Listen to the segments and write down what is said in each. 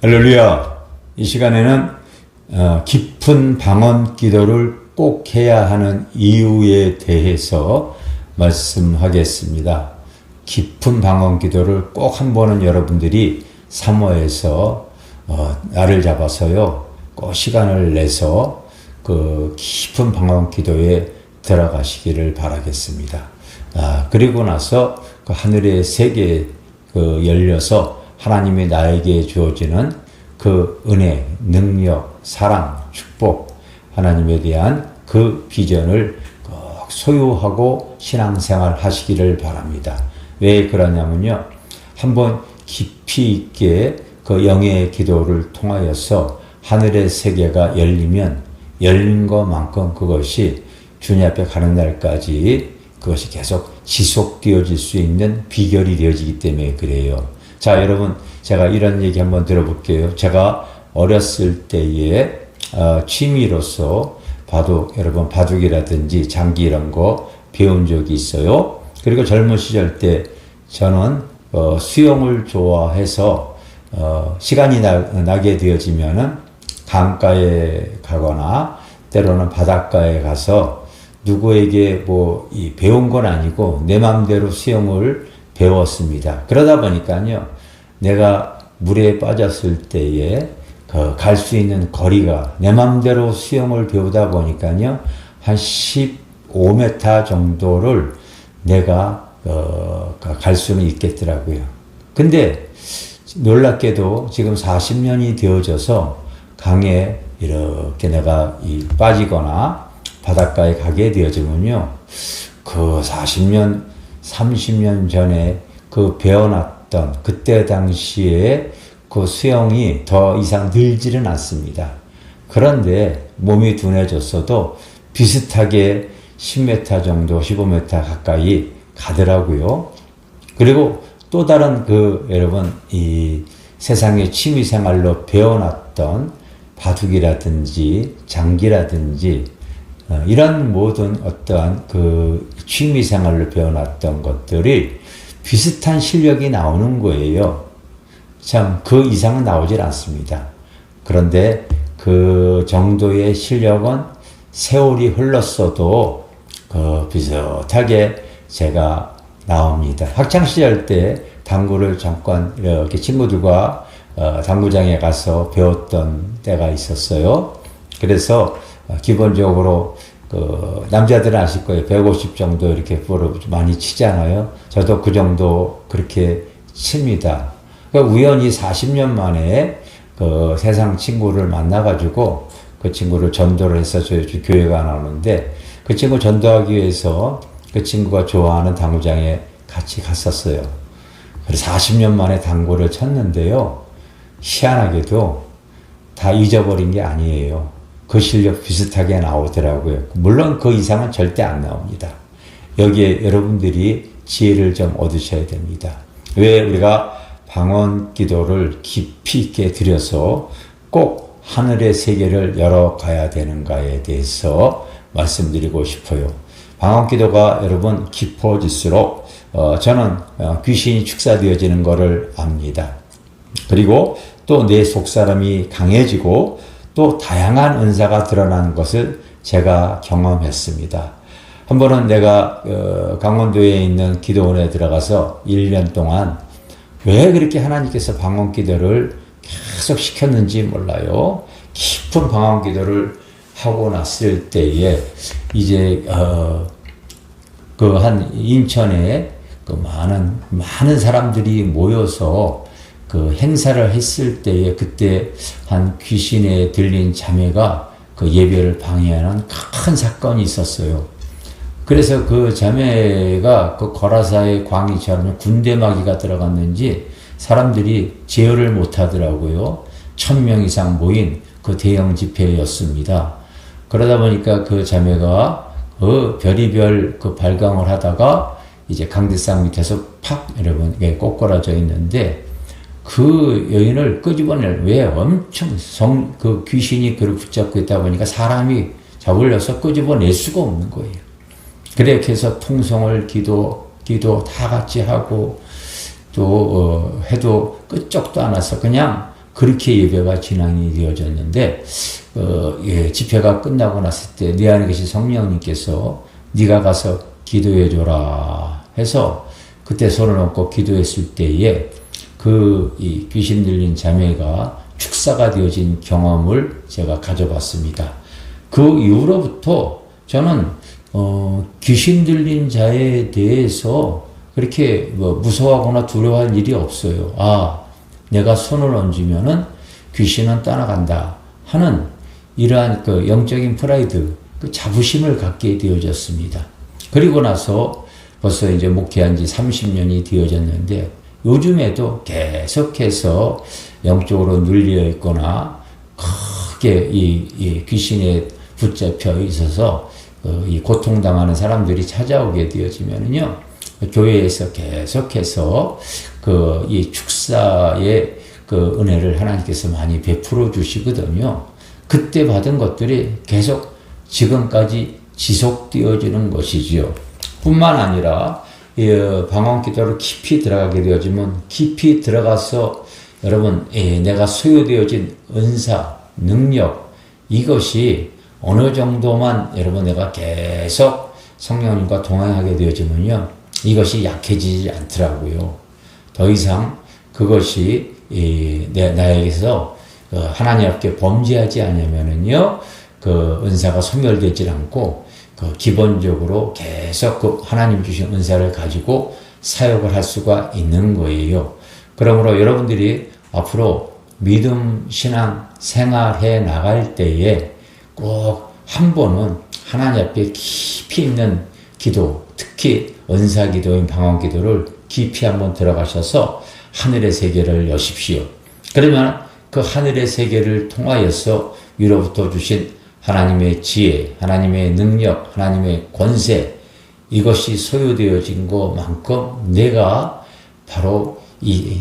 할렐루야. 이 시간에는 깊은 방언 기도를 꼭 해야 하는 이유에 대해서 말씀하겠습니다. 깊은 방언 기도를 꼭 한 번은 여러분들이 사모해서 날을 잡아서요, 꼭 시간을 내서 그 깊은 방언 기도에 들어가시기를 바라겠습니다. 그리고 나서 그 하늘의 세계 열려서 하나님이 나에게 주어지는 그 은혜, 능력, 사랑, 축복, 하나님에 대한 그 비전을 꼭 소유하고 신앙생활 하시기를 바랍니다. 왜 그러냐면요, 한번 깊이 있게 그 영의 기도를 통하여서 하늘의 세계가 열리면 열린 것만큼 그것이 주님 앞에 가는 날까지 그것이 계속 지속되어질 수 있는 비결이 되어지기 때문에 그래요. 자, 여러분, 제가 이런 얘기 한번 들어볼게요. 제가 어렸을 때에 취미로서 여러분 바둑이라든지 장기 이런 거 배운 적이 있어요. 그리고 젊은 시절 때 저는 수영을 좋아해서 시간이 나게 되어지면은 강가에 가거나 때로는 바닷가에 가서 누구에게 배운 건 아니고 내 마음대로 수영을 배웠습니다. 그러다 보니까요, 내가 물에 빠졌을 때에 갈 수 있는 거리가 내 마음대로 수영을 배우다 보니까요, 한 15m 정도를 내가 갈 수는 있겠더라고요. 근데 놀랍게도 지금 40년이 되어져서 강에 이렇게 내가 빠지거나 바닷가에 가게 되어지면요, 그 40년, 30년 전에 그 배워놨던 그때 당시에 그 수영이 더 이상 늘지는 않습니다. 그런데 몸이 둔해졌어도 비슷하게 10m 정도, 15m 가까이 가더라고요. 그리고 또 다른 여러분, 이 세상의 취미생활로 배워놨던 바둑이라든지 장기라든지 이런 모든 어떠한 그 취미생활로 배워놨던 것들이 비슷한 실력이 나오는 거예요. 참, 그 이상은 나오질 않습니다. 그런데 그 정도의 실력은 세월이 흘렀어도 비슷하게 제가 나옵니다. 학창시절 때 당구를 잠깐 이렇게 친구들과 당구장에 가서 배웠던 때가 있었어요. 그래서 기본적으로 남자들은 아실 거예요. 150 정도 이렇게 많이 치잖아요. 저도 그 정도 그렇게 칩니다. 그러니까 우연히 40년 만에 세상 친구를 만나가지고 그 친구를 전도를 해서 저희 교회가 나오는데, 그 친구 전도하기 위해서 그 친구가 좋아하는 당구장에 같이 갔었어요. 그래서 40년 만에 당구를 쳤는데요, 희한하게도 다 잊어버린 게 아니에요. 그 실력 비슷하게 나오더라고요. 물론 그 이상은 절대 안 나옵니다. 여기에 여러분들이 지혜를 좀 얻으셔야 됩니다. 왜 우리가 방언 기도를 깊이 있게 들여서 꼭 하늘의 세계를 열어가야 되는가에 대해서 말씀드리고 싶어요. 방언 기도가 여러분 깊어질수록 저는 귀신이 축사되어지는 것을 압니다. 그리고 또 내 속사람이 강해지고 또 다양한 은사가 드러나는 것을 제가 경험했습니다. 한 번은 내가 강원도에 있는 기도원에 들어가서 1년 동안 왜 그렇게 하나님께서 방언 기도를 계속 시켰는지 몰라요. 깊은 방언 기도를 하고 났을 때에 이제 한 인천에 많은 사람들이 모여서 그 행사를 했을 때에 그때 한 귀신에 들린 자매가 그 예배를 방해하는 큰 사건이 있었어요. 그래서 그 자매가 그 거라사의 광희처럼 군대마귀가 들어갔는지 사람들이 제어를 못 하더라고요. 1000명 이상 모인 그 대형 집회였습니다. 그러다 보니까 그 자매가 별의별 발광을 하다가 이제 강대상 밑에서 여러분 꼬꾸라져 있는데, 그 여인을 끄집어낼, 왜 엄청 그 귀신이 그를 붙잡고 있다 보니까 사람이 잡으려서 끄집어낼 수가 없는 거예요. 그렇게 해서 통성을 기도 다 같이 하고 또 해도 끝적도 안 와서 그냥 그렇게 예배가 진행이 되어졌는데 집회가 끝나고 났을 때 내 안에 계신 성령님께서 네가 가서 기도해 줘라 해서 그때 손을 얹고 기도했을 때에 이 귀신 들린 자매가 축사가 되어진 경험을 제가 가져봤습니다. 그 이후로부터 저는 귀신 들린 자에 대해서 그렇게 무서워하거나 두려워할 일이 없어요. 내가 손을 얹으면은 귀신은 떠나간다 하는 이러한 그 영적인 프라이드, 그 자부심을 갖게 되어졌습니다. 그리고 나서 벌써 이제 목회한 지 30년이 되어졌는데 요즘에도 계속해서 영적으로 눌려 있거나 크게 이 귀신에 붙잡혀 있어서 이 고통당하는 사람들이 찾아오게 되어지면은요, 교회에서 계속해서 이 축사의 그 은혜를 하나님께서 많이 베풀어 주시거든요. 그때 받은 것들이 계속 지금까지 지속되어지는 것이지요. 뿐만 아니라 방언 기도로 깊이 들어가게 되어지면 깊이 들어가서 여러분 내가 소유되어진 은사, 능력 이것이 어느 정도만 여러분 내가 계속 성령님과 동행하게 되어지면요, 이것이 약해지지 않더라고요. 더 이상 그것이 나에게서 하나님 앞에 범죄하지 않으면은요, 그 은사가 소멸되지 않고 기본적으로 계속 하나님 주신 은사를 가지고 사역을 할 수가 있는 거예요. 그러므로 여러분들이 앞으로 믿음 신앙 생활해 나갈 때에 꼭 한 번은 하나님 앞에 깊이 있는 기도, 특히 은사 기도인 방언 기도를 깊이 한번 들어가셔서 하늘의 세계를 여십시오. 그러면 그 하늘의 세계를 통하여서 위로부터 주신 하나님의 지혜, 하나님의 능력, 하나님의 권세, 이것이 소유되어진 것만큼 내가 바로 이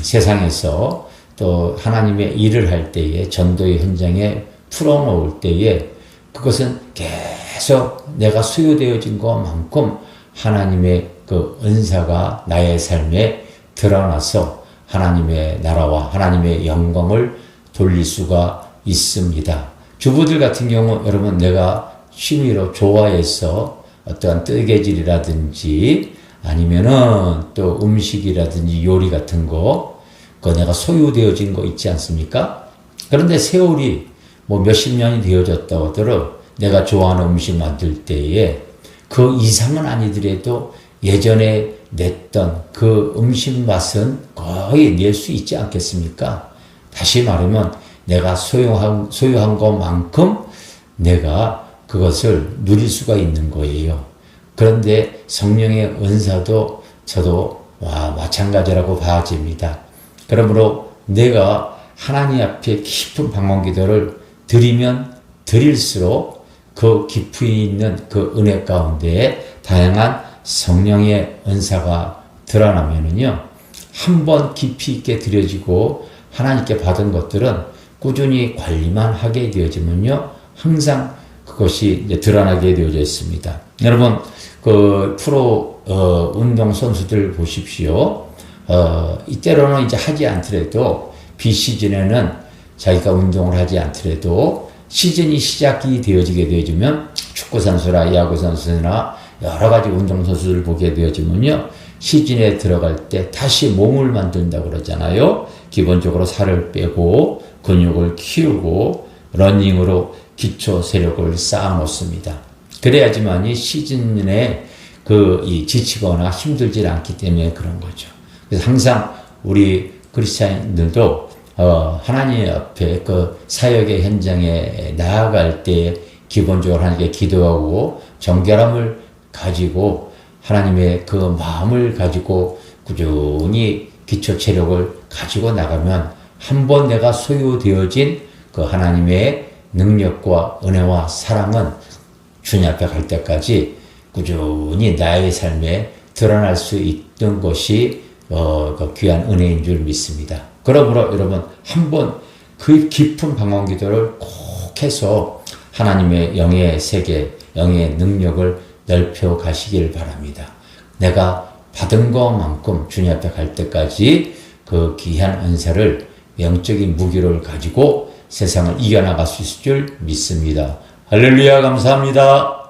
세상에서 또 하나님의 일을 할 때에 전도의 현장에 풀어놓을 때에 그것은 계속 내가 소유되어진 것만큼 하나님의 그 은사가 나의 삶에 드러나서 하나님의 나라와 하나님의 영광을 돌릴 수가 있습니다. 주부들 같은 경우 여러분 내가 취미로 좋아해서 어떠한 뜨개질이라든지 아니면은 또 음식이라든지 요리 같은 거 그거 내가 소유되어진 거 있지 않습니까? 그런데 세월이 몇십 년이 되어졌다고 하더라도 내가 좋아하는 음식 만들 때에 그 이상은 아니더라도 예전에 냈던 그 음식 맛은 거의 낼 수 있지 않겠습니까? 다시 말하면 내가 소유한 것만큼 내가 그것을 누릴 수가 있는 거예요. 그런데 성령의 은사도 저도 마찬가지라고 봐집니다. 그러므로 내가 하나님 앞에 깊은 방언 기도를 드리면 드릴수록 그 깊이 있는 그 은혜 가운데 다양한 성령의 은사가 드러나면은요, 한번 깊이 있게 드려지고 하나님께 받은 것들은 꾸준히 관리만 하게 되어지면요, 항상 그것이 이제 드러나게 되어져 있습니다. 여러분, 그 프로 운동 선수들 보십시오. 이때로는 이제 하지 않더라도 비시즌에는 자기가 운동을 하지 않더라도 시즌이 시작이 되어지게 되어지면 축구 선수나 야구 선수나 여러 가지 운동 선수들 보게 되어지면요, 시즌에 들어갈 때 다시 몸을 만든다고 그러잖아요. 기본적으로 살을 빼고 근육을 키우고 러닝으로 기초 세력을 쌓아 놓습니다. 그래야지만이 시즌에 이 지치거나 힘들지 않기 때문에 그런 거죠. 그래서 항상 우리 크리스찬들도 하나님 앞에 그 사역의 현장에 나아갈 때 기본적으로 하나님께 기도하고 정결함을 가지고 하나님의 그 마음을 가지고 꾸준히 기초 체력을 가지고 나가면 한번 내가 소유되어진 그 하나님의 능력과 은혜와 사랑은 주님 앞에 갈 때까지 꾸준히 나의 삶에 드러날 수 있는 것이 그 귀한 은혜인 줄 믿습니다. 그러므로 여러분 한번 그 깊은 방언 기도를 꼭 해서 하나님의 영의 세계, 영의 능력을 넓혀 가시길 바랍니다. 내가 받은 것만큼 주님 앞에 갈 때까지 그 귀한 은사를 영적인 무기를 가지고 세상을 이겨나갈 수 있을 줄 믿습니다. 할렐루야, 감사합니다.